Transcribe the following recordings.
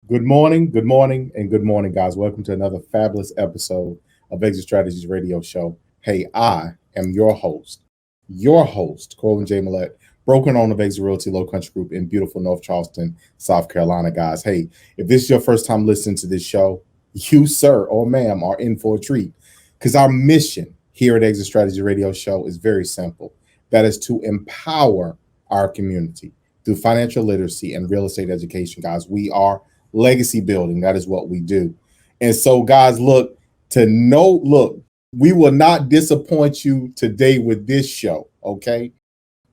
Good morning, and good morning, guys. Welcome to another fabulous episode of Exit Strategies Radio Show. Hey, I am your host, Colin J. Millett, broker and owner of Exit Realty Low Country Group in beautiful North Charleston, South Carolina, guys. Hey, if this is your first time listening to this show, you, sir or ma'am, are in for a treat, because our mission here at Exit Strategies Radio Show is very simple. That is to empower our community through financial literacy and real estate education, guys. We are legacy building. That is what we do. And so, guys, we will not disappoint you today with this show, okay?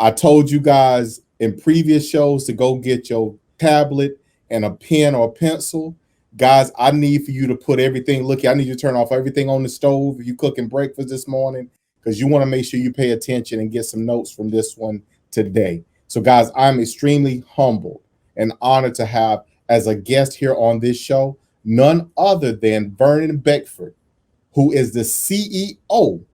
I told you guys in previous shows to go get your tablet and a pen or a pencil. Guys, I need for you to put everything, I need you to turn off everything on the stove if you're cooking breakfast this morning, because you want to make sure you pay attention and get some notes from this one today. So, guys, I'm extremely humbled and honored to have as a guest here on this show none other than Vernon Beckford, who is the CEO.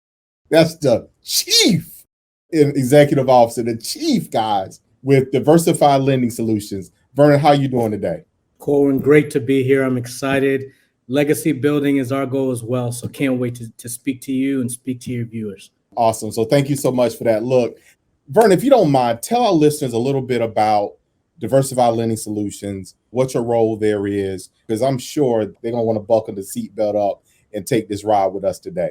That's the chief executive officer, the chief, guys, with Diversified Lending Solutions. Vernon, how you doing today? Colin, great to be here. I'm excited. Legacy building is our goal as well, so can't wait to speak to you and speak to your viewers. Awesome. So thank you so much for that. Look, Vernon, if you don't mind, tell our listeners a little bit about Diversified Lending Solutions, what your role there is, because I'm sure they're going to want to buckle the seatbelt up and take this ride with us today.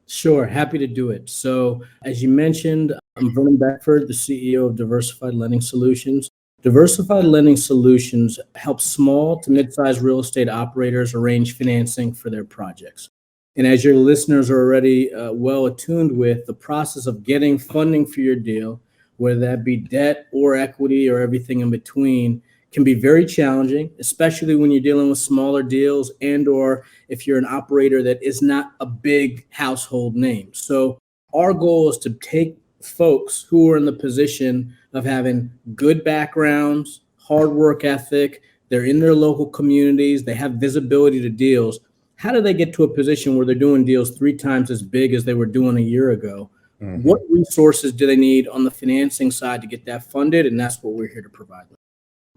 Sure, happy to do it. So as you mentioned, I'm Vernon Beckford, the CEO of Diversified Lending Solutions. Diversified Lending Solutions helps small to mid-sized real estate operators arrange financing for their projects. And as your listeners are already well attuned with, the process of getting funding for your deal, whether that be debt or equity or everything in between, can be very challenging, especially when you're dealing with smaller deals and or if you're an operator that is not a big household name. So our goal is to take folks who are in the position of having good backgrounds, hard work ethic, they're in their local communities, they have visibility to deals. How do they get to a position where they're doing deals 3 times as big as they were doing a year ago? Mm-hmm. What resources do they need on the financing side to get that funded? And that's what we're here to provide them.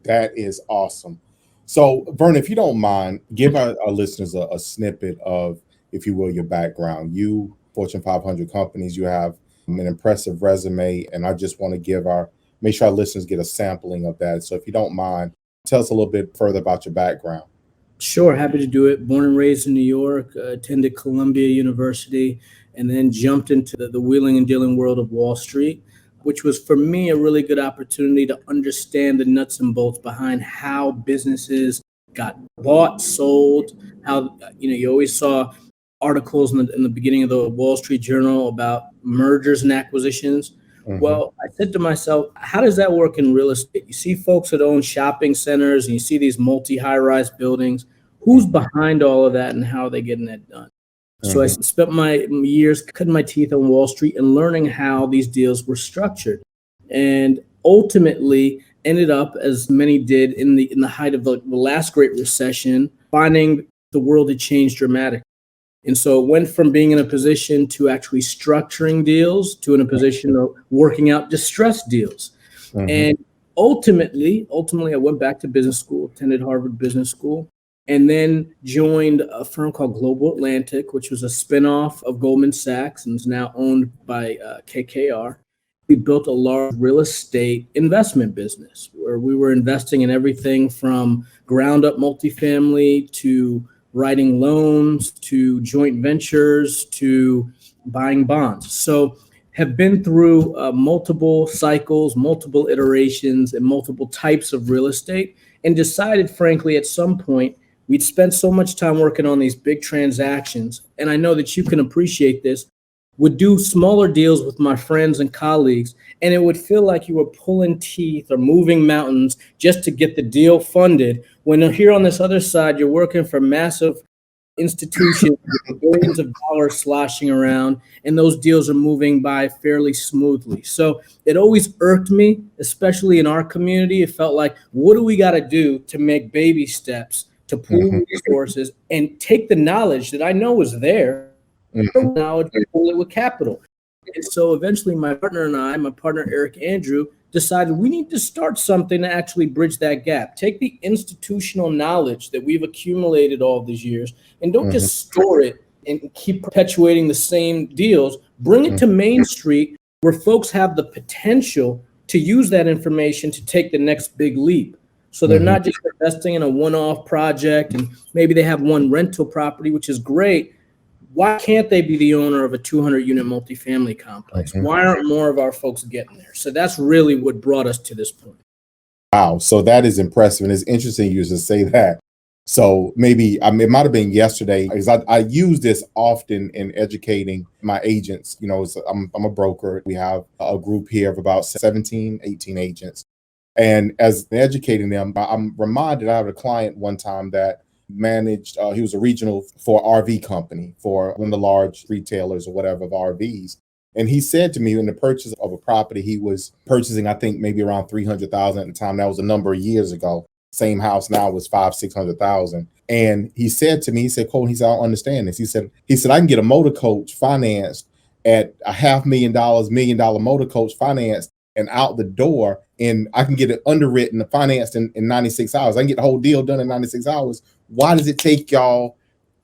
That is awesome. So, Vernon, if you don't mind, give our listeners a snippet of, if you will, your background. You, Fortune 500 companies, you have an impressive resume, and I just want to make sure our listeners get a sampling of that. So if you don't mind, tell us a little bit further about your background. Sure, happy to do it. Born and raised in New York, attended Columbia University, and then jumped into the wheeling and dealing world of Wall Street, which was for me a really good opportunity to understand the nuts and bolts behind how businesses got bought, sold, how, you always saw articles in the beginning of the Wall Street Journal about mergers and acquisitions. Mm-hmm. Well, I said to myself, how does that work in real estate? You see folks that own shopping centers and you see these multi-high-rise buildings. Who's behind all of that and how are they getting that done? So I spent my years cutting my teeth on Wall Street and learning how these deals were structured, and ultimately ended up, as many did in the height of the last Great Recession, finding the world had changed dramatically. And so it went from being in a position to actually structuring deals to in a position of working out distressed deals. Mm-hmm. And ultimately, I went back to business school, attended Harvard Business School, and then joined a firm called Global Atlantic, which was a spinoff of Goldman Sachs and is now owned by KKR. We built a large real estate investment business where we were investing in everything from ground up multifamily to writing loans to joint ventures to buying bonds. So have been through multiple cycles, multiple iterations, and multiple types of real estate, and decided, frankly, at some point, we'd spent so much time working on these big transactions, and I know that you can appreciate this, would do smaller deals with my friends and colleagues, and it would feel like you were pulling teeth or moving mountains just to get the deal funded, when here on this other side, you're working for massive institutions with billions of dollars sloshing around, and those deals are moving by fairly smoothly. So it always irked me, especially in our community. It felt like, what do we got to do to make baby steps to pool Mhm, resources and take the knowledge that I know is there, mhm, knowledge, and pool it with capital? And so eventually my partner and I, my partner Eric Andrew, decided we need to start something to actually bridge that gap. Take the institutional knowledge that we've accumulated all these years and don't mhm, just store it and keep perpetuating the same deals. Bring it mhm, to Main Street where folks have the potential to use that information to take the next big leap. So they're mhm, not just investing in a one-off project and maybe they have one rental property, which is great. Why can't they be the owner of a 200 unit multifamily complex? mhm. Why aren't more of our folks getting there? So that's really what brought us to this point. Wow. So that is impressive. And it's interesting you to say that. So maybe it might have been yesterday because I use this often in educating my agents. I'm a broker. We have a group here of about 17, 18 agents. And as educating them, I'm reminded I had a client one time that managed, he was a regional for an RV company for one of the large retailers or whatever of RVs. And he said to me in the purchase of a property, he was purchasing, I think maybe around 300,000 at the time. That was a number of years ago. Same house now was 600,000. And he said to me, he said, Cole, he said, I don't understand this. He said, I can get a motor coach financed at a $500,000, $1 million motor coach financed and out the door, and I can get it underwritten and financed in 96 hours. I can get the whole deal done in 96 hours. Why does it take y'all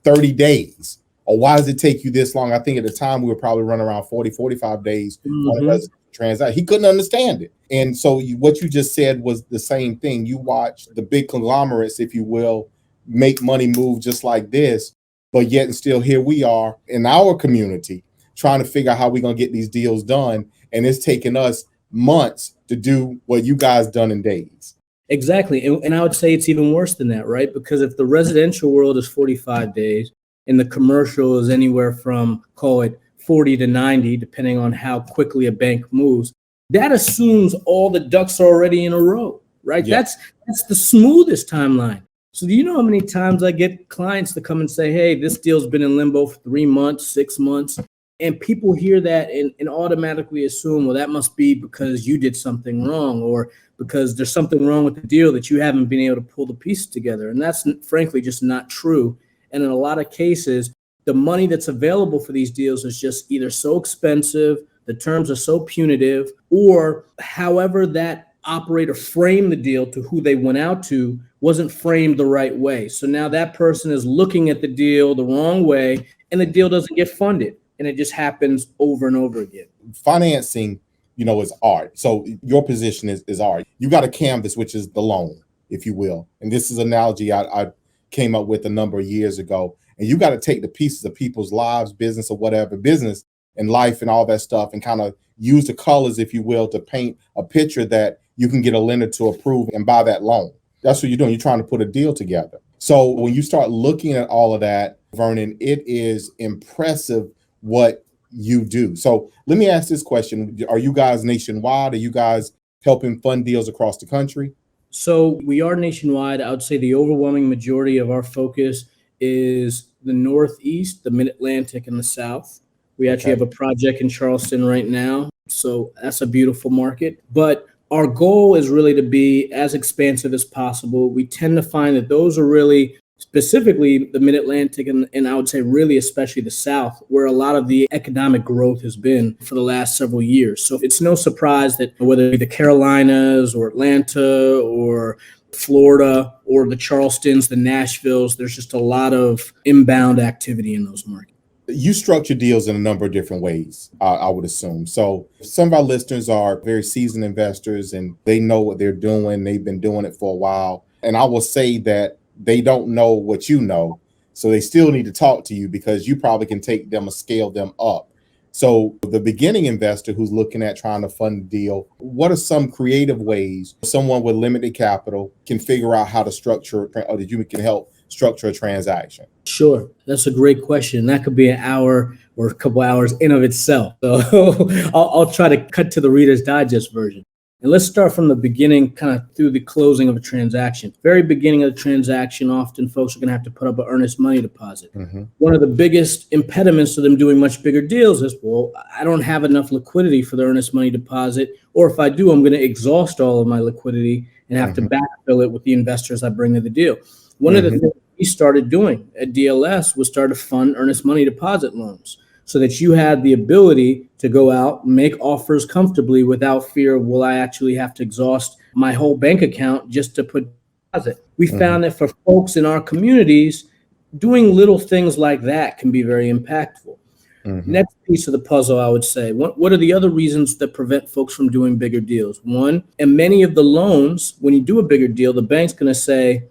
30 days? Or why does it take you this long? I think at the time we were probably running around 40, 45 days on a Mm-hmm. residential transaction. He couldn't understand it. And so what you just said was the same thing. You watch the big conglomerates, if you will, make money move just like this, but yet and still here we are in our community trying to figure out how we're going to get these deals done. And it's taking us months to do what you guys done in days. Exactly. And I would say it's even worse than that, right? Because if the residential world is 45 days and the commercial is anywhere from, call it 40 to 90, depending on how quickly a bank moves, that assumes all the ducks are already in a row, right? Yeah. That's the smoothest timeline. So do you know how many times I get clients to come and say, hey, this deal's been in limbo for 3 months, 6 months, and people hear that and automatically assume, well, that must be because you did something wrong or because there's something wrong with the deal that you haven't been able to pull the pieces together. And that's frankly just not true. And in a lot of cases, the money that's available for these deals is just either so expensive, the terms are so punitive, or however that operator framed the deal to who they went out to wasn't framed the right way. So now that person is looking at the deal the wrong way and the deal doesn't get funded. And it just happens over and over again. Financing, is art. So your position is art. You got a canvas, which is the loan, if you will. And this is an analogy I came up with a number of years ago. And you got to take the pieces of people's lives, business or whatever, business and life and all that stuff, and kind of use the colors, if you will, to paint a picture that you can get a lender to approve and buy that loan. That's what you're doing. You're trying to put a deal together. So when you start looking at all of that, Vernon, it is impressive what you do. So let me ask this question. Are you guys nationwide? Are you guys helping fund deals across the country? So we are nationwide. I would say the overwhelming majority of our focus is the Northeast, the Mid-Atlantic, and the South. We actually Okay. have a project in Charleston right now. So that's a beautiful market. But our goal is really to be as expansive as possible. We tend to find that those are really specifically the Mid-Atlantic and I would say really especially the South, where a lot of the economic growth has been for the last several years. So it's no surprise that whether it be the Carolinas or Atlanta or Florida or the Charlestons, the Nashvilles, there's just a lot of inbound activity in those markets. You structure deals in a number of different ways, I would assume. So some of our listeners are very seasoned investors and they know what they're doing. They've been doing it for a while. And I will say that they don't know what you know. So they still need to talk to you because you probably can take them and scale them up. So the beginning investor who's looking at trying to fund a deal, what are some creative ways someone with limited capital can figure out how to structure or that you can help structure a transaction? Sure, that's a great question. That could be an hour or a couple hours in of itself. So I'll try to cut to the Reader's Digest version. And let's start from the beginning, kind of through the closing of a transaction. Very beginning of the transaction, often folks are going to have to put up an earnest money deposit. Mm-hmm. One of the biggest impediments to them doing much bigger deals is, well, I don't have enough liquidity for the earnest money deposit. Or if I do, I'm going to exhaust all of my liquidity and have to backfill it with the investors I bring to the deal. One of the things we started doing at DLS was start to fund earnest money deposit loans, so that you had the ability to go out and make offers comfortably without fear of, will I actually have to exhaust my whole bank account just to put deposit? We found that for folks in our communities, doing little things like that can be very impactful. Next piece of the puzzle, I would say, what are the other reasons that prevent folks from doing bigger deals? One, and many of the loans, when you do a bigger deal, the bank's going to say,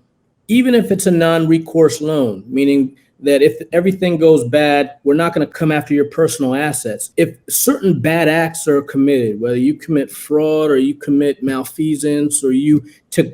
even if it's a non-recourse loan, meaning that if everything goes bad, we're not going to come after your personal assets. If certain bad acts are committed, whether you commit fraud or you commit malfeasance or you took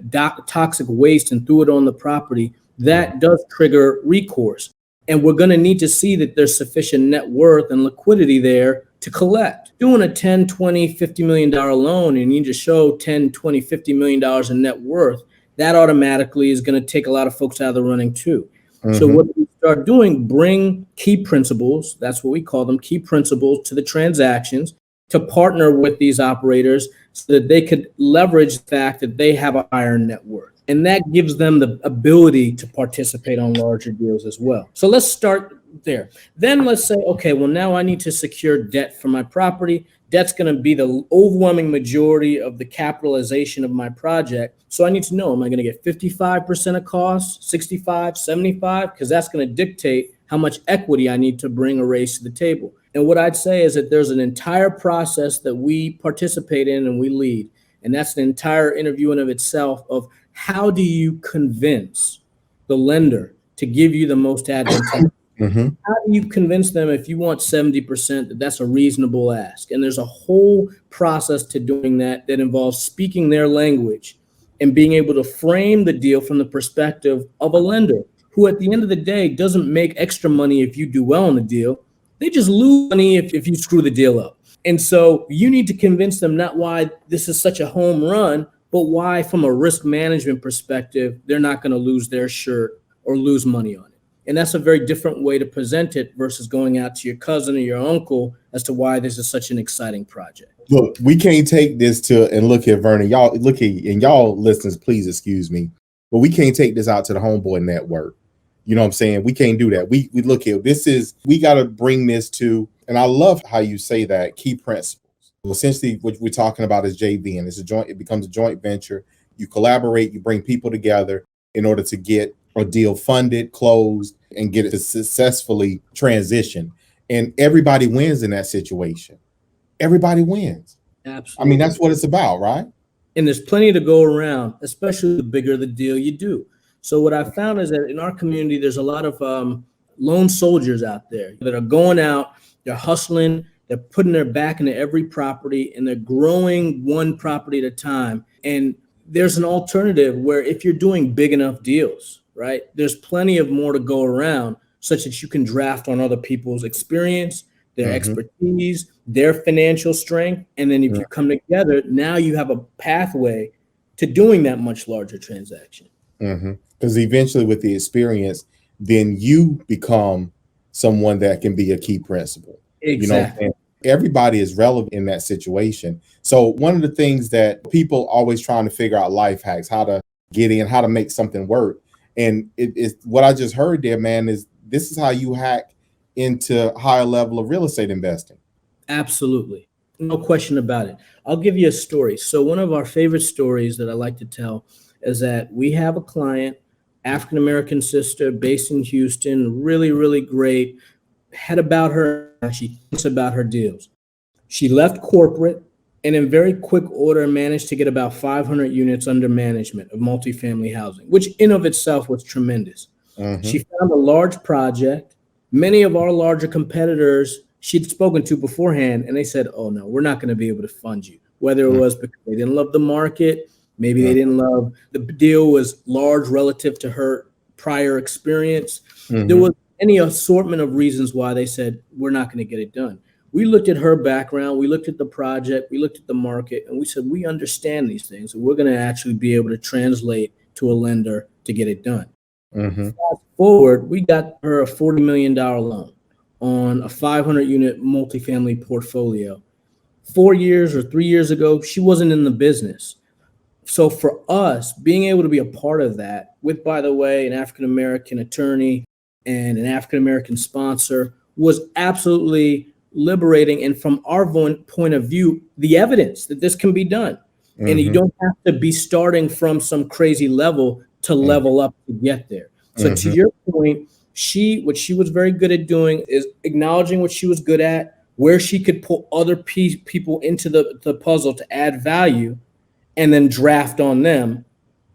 toxic waste and threw it on the property, that does trigger recourse. And we're going to need to see that there's sufficient net worth and liquidity there to collect. Doing a $10, $20, $50 million loan and you need to show $10, $20, $50 million in net worth, that automatically is going to take a lot of folks out of the running too. So what we start doing, bring key principals, that's what we call them, key principals to the transactions, to partner with these operators so that they could leverage the fact that they have a higher net worth. And that gives them the ability to participate on larger deals as well. So let's start there. Then let's say, okay, well, now I need to secure debt for my property. Debt's going to be the overwhelming majority of the capitalization of my project. So I need to know, am I going to get 55% of costs, 65, 75? Because that's going to dictate how much equity I need to bring or raise to the table. And what I'd say is that there's an entire process that we participate in and we lead. And that's an entire interview in of itself of how do you convince the lender to give you the most advantageous? How do you convince them, if you want 70%, that that's a reasonable ask? And there's a whole process to doing that that involves speaking their language and being able to frame the deal from the perspective of a lender who at the end of the day doesn't make extra money if you do well on the deal. They just lose money if you screw the deal up. And so you need to convince them not why this is such a home run, but why from a risk management perspective, they're not going to lose their shirt or lose money on it. And that's a very different way to present it versus going out to your cousin or your uncle as to why this is such an exciting project. Look, we can't take this to, and look here, Vernon, y'all look here, and y'all listeners, please excuse me, but we can't take this out to the homeboy network. You know what I'm saying? We can't do that. We look here, we got to bring this to, and I love how you say that, key principles. Essentially, what we're talking about is JV, and it becomes a joint venture. You collaborate, you bring people together in order to get a deal funded, closed, and get it to successfully transition. And everybody wins in that situation. Everybody wins. Absolutely. I mean, that's what it's about, right? And there's plenty to go around, especially the bigger the deal you do. So what I found is that in our community, there's a lot of lone soldiers out there that are going out, they're hustling, they're putting their back into every property, and they're growing one property at a time. And there's an alternative where if you're doing big enough deals, right, there's plenty of more to go around, such that you can draft on other people's experience, their expertise, their financial strength. And then if you come together, now you have a pathway to doing that much larger transaction. Because eventually with the experience, then you become someone that can be a key principal. Exactly. You know, everybody is relevant in that situation. So one of the things that people always trying to figure out life hacks, how to get in, how to make something work. And it's what I just heard there, man, is this is how you hack into higher level of real estate investing. Absolutely. No question about it. I'll give you a story. So one of our favorite stories that I like to tell is that we have a client, African-American sister based in Houston, really, really great, had about her, she thinks about her deals. She left corporate and in very quick order managed to get about 500 units under management of multifamily housing, which in of itself was tremendous. She found a large project. Many of our larger competitors she'd spoken to beforehand, and they said, oh no, we're not going to be able to fund you. Whether it was because they didn't love the market, maybe they didn't love the deal was large relative to her prior experience. There was any assortment of reasons why they said, we're not going to get it done. We looked at her background, we looked at the project, we looked at the market, and we said, we understand these things, and we're going to actually be able to translate to a lender to get it done. Mm-hmm. Fast forward, we got her a $40 million loan on a 500 unit multifamily portfolio. 4 years or 3 years ago, she wasn't in the business. So for us, being able to be a part of that with, by the way, an African-American attorney and an African-American sponsor was absolutely liberating. And from our point of view, the evidence that this can be done. Mm-hmm. And you don't have to be starting from some crazy level to level up to get there. So to your point, what she was very good at doing is acknowledging what she was good at, where she could pull other people into the puzzle to add value, and then draft on them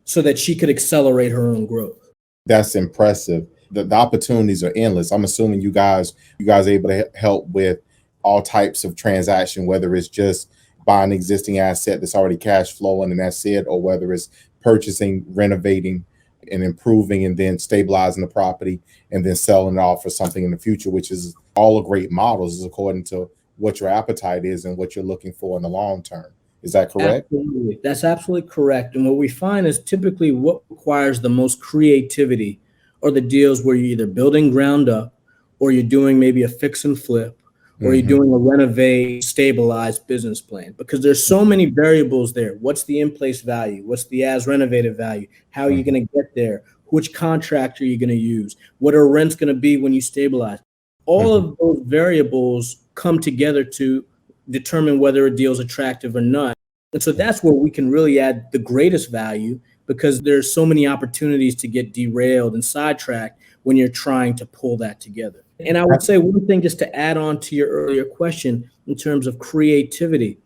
so that she could accelerate her own growth. That's impressive. The opportunities are endless. I'm assuming you guys are able to help with all types of transaction, whether it's just buying an existing asset that's already cash flowing and that's it, or whether it's purchasing, renovating, and improving, and then stabilizing the property and then selling it off for something in the future, which is all a great models according to what your appetite is and what you're looking for in the long term. Is that correct? Absolutely. That's absolutely correct. And what we find is typically what requires the most creativity are the deals where you're either building ground up, or you're doing maybe a fix and flip, or you're doing a renovate, stabilized business plan, because there's so many variables there. What's the in-place value? What's the as renovated value? How are you going to get there? Which contractor are you going to use? What are rents going to be when you stabilize? All of those variables come together to determine whether a deal is attractive or not. And so that's where we can really add the greatest value, because there's so many opportunities to get derailed and sidetracked when you're trying to pull that together. And I would say one thing just to add on to your earlier question in terms of creativity,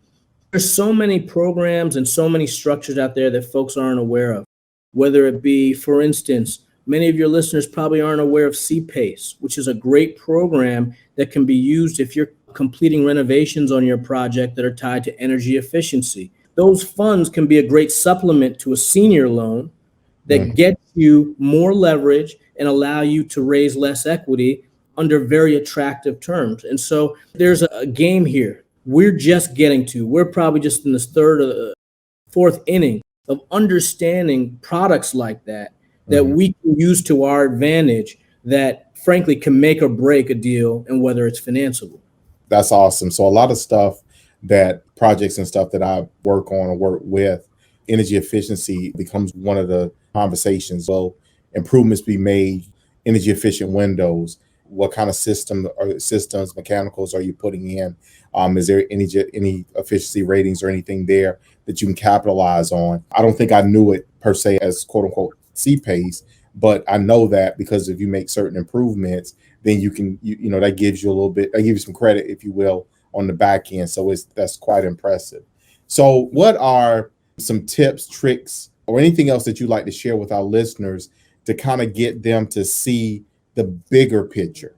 there's so many programs and so many structures out there that folks aren't aware of, whether it be, for instance, many of your listeners probably aren't aware of CPACE, which is a great program that can be used if you're completing renovations on your project that are tied to energy efficiency. Those funds can be a great supplement to a senior loan that gets you more leverage and allow you to raise less equity under very attractive terms. And so there's a game here. We're probably just in this third or fourth inning of understanding products like that we can use to our advantage, that frankly can make or break a deal and whether it's financeable. That's awesome. So a lot of stuff that projects and stuff that I work on or work with, energy efficiency becomes one of the conversations. Well, improvements be made, energy efficient windows. What kind of systems, mechanicals are you putting in? Is there any efficiency ratings or anything there that you can capitalize on? I don't think I knew it per se as quote unquote CPACE, but I know that because if you make certain improvements, then you can, that gives you a little bit, I give you some credit, if you will, on the back end. So that's quite impressive. So what are some tips, tricks, or anything else that you'd like to share with our listeners to kind of get them to see the bigger picture?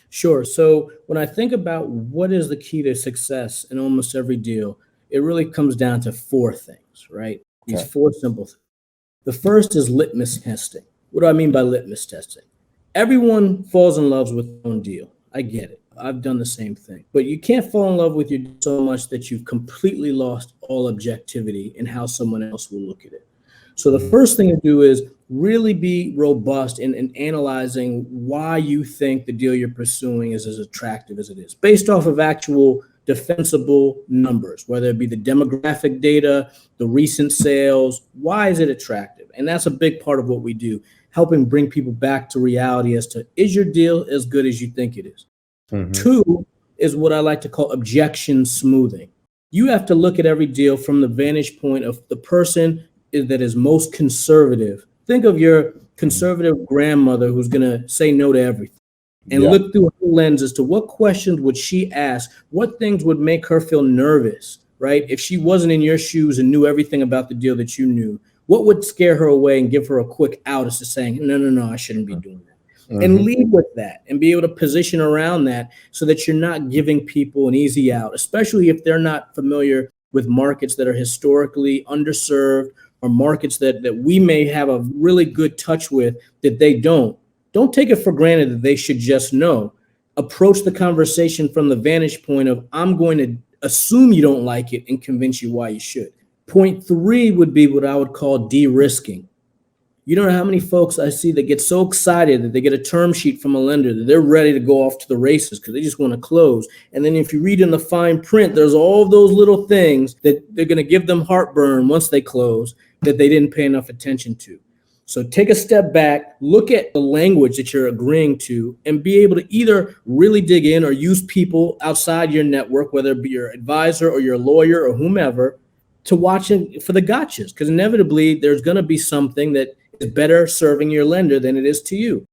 Sure. So when I think about what is the key to success in almost every deal, it really comes down to four things, right? These four simple things. The first is litmus testing. What do I mean by litmus testing? Everyone falls in love with their own deal. I get it. I've done the same thing. But you can't fall in love with your deal so much that you've completely lost all objectivity in how someone else will look at it. So the first thing to do is really be robust in analyzing why you think the deal you're pursuing is as attractive as it is, based off of actual defensible numbers, whether it be the demographic data, the recent sales. Why is it attractive? And that's a big part of what we do, helping bring people back to reality as to, is your deal as good as you think it is? Two is what I like to call objection smoothing. You have to look at every deal from the vantage point of the person that is most conservative. Think of your conservative grandmother who's going to say no to everything, and look through her lens as to what questions would she ask, what things would make her feel nervous, right? If she wasn't in your shoes and knew everything about the deal that you knew, what would scare her away and give her a quick out as to saying, no, I shouldn't be doing that. And lead with that and be able to position around that so that you're not giving people an easy out, especially if they're not familiar with markets that are historically underserved, or markets that we may have a really good touch with that they don't. Don't take it for granted that they should just know. approach the conversation from the vantage point of, I'm going to assume you don't like it and convince you why you should. Point three would be what I would call de-risking. You don't know how many folks I see that get so excited that they get a term sheet from a lender that they're ready to go off to the races because they just want to close. And then if you read in the fine print, there's all those little things that they're going to give them heartburn once they close that they didn't pay enough attention to. So take a step back, look at the language that you're agreeing to, and be able to either really dig in or use people outside your network, whether it be your advisor or your lawyer or whomever, to watch it for the gotchas. Because inevitably, there's going to be something that is better serving your lender than it is to you.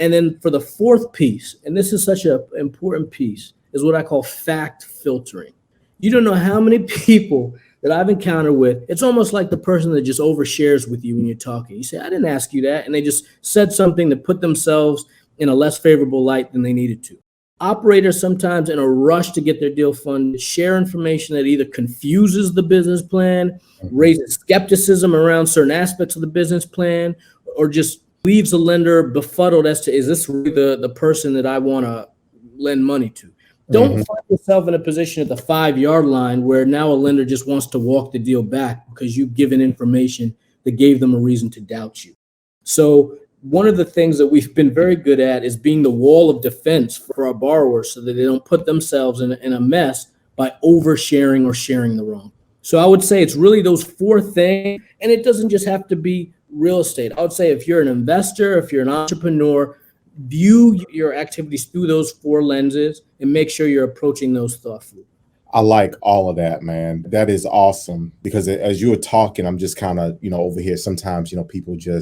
And then for the fourth piece, and this is such an important piece, is what I call fact filtering. You don't know how many people that I've encountered with, it's almost like the person that just overshares with you when you're talking. You say, I didn't ask you that. And they just said something that put themselves in a less favorable light than they needed to. Operators sometimes in a rush to get their deal funded share information that either confuses the business plan, raises skepticism around certain aspects of the business plan, or just leaves a lender befuddled as to, is this really the person that I want to lend money to? Don't find yourself in a position at the 5-yard line where now a lender just wants to walk the deal back because you've given information that gave them a reason to doubt you. So one of the things that we've been very good at is being the wall of defense for our borrowers so that they don't put themselves in a mess by oversharing or sharing the wrong. So I would say it's really those four things, and it doesn't just have to be real estate. I would say if you're an investor, if you're an entrepreneur, view your activities through those four lenses and make sure you're approaching those thoughtfully. I like all of that, man. That is awesome because as you were talking, I'm just kind of, over here. Sometimes, people you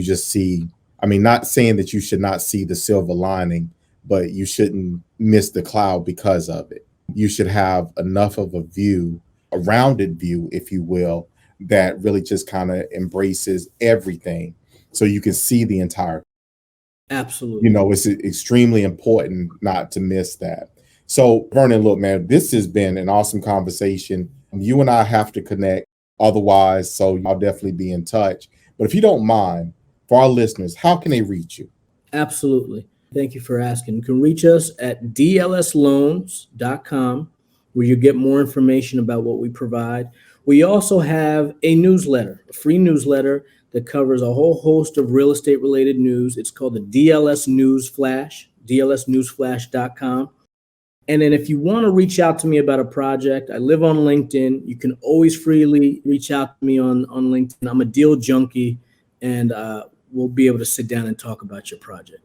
just see, not saying that you should not see the silver lining, but you shouldn't miss the cloud because of it. You should have enough of a view, a rounded view, if you will, that really just kind of embraces everything so you can see the entire. Absolutely. It's extremely important not to miss that. So, Vernon, look, man, this has been an awesome conversation. You and I have to connect otherwise, so I'll definitely be in touch. But if you don't mind, for our listeners, how can they reach you? Absolutely. Thank you for asking. You can reach us at dlsloans.com, where you get more information about what we provide. We also have a newsletter, a free newsletter that covers a whole host of real estate related news. It's called the DLS News Flash, dlsnewsflash.com. And then if you want to reach out to me about a project, I live on LinkedIn. You can always freely reach out to me on LinkedIn. I'm a deal junkie, and we'll be able to sit down and talk about your project.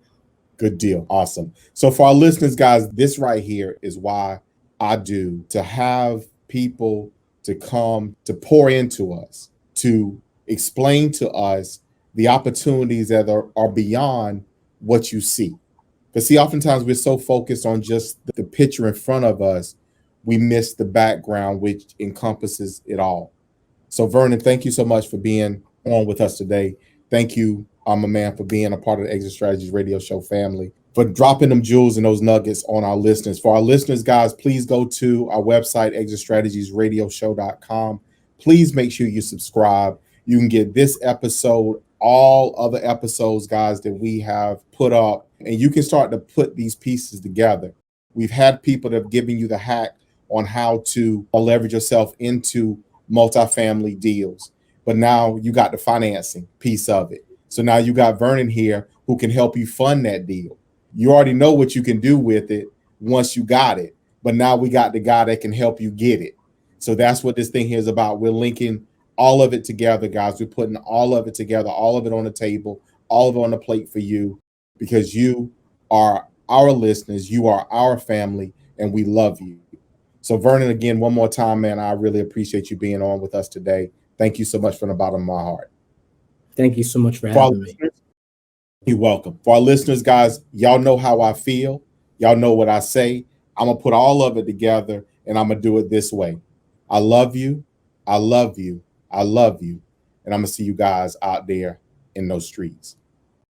Good deal. Awesome. So for our listeners, guys, this right here is why I do, to have people to come to pour into us, to explain to us the opportunities that are beyond what you see. Because see, oftentimes we're so focused on just the picture in front of us, we miss the background, which encompasses it all. So Vernon, thank you so much for being on with us today. Thank you, my man, for being a part of the Exit Strategies radio show family, for dropping them jewels and those nuggets on our listeners. For our listeners, guys, please go to our website, exitstrategiesradioshow.com. Please make sure you subscribe. You can get this episode, all other episodes, guys, that we have put up, and you can start to put these pieces together. We've had people that have given you the hack on how to leverage yourself into multifamily deals, but now you got the financing piece of it. So now you got Vernon here who can help you fund that deal. You already know what you can do with it once you got it, but now we got the guy that can help you get it. So that's what this thing here is about. We're linking all of it together, guys. We're putting all of it together, all of it on the table, all of it on the plate for you, because you are our listeners, you are our family, and we love you. So Vernon, again, one more time, man, I really appreciate you being on with us today. Thank you so much from the bottom of my heart. Thank you so much for having me. You're welcome. For our listeners, guys, y'all know how I feel. Y'all know what I say. I'm going to put all of it together, and I'm going to do it this way. I love you. I love you. I love you. And I'm going to see you guys out there in those streets.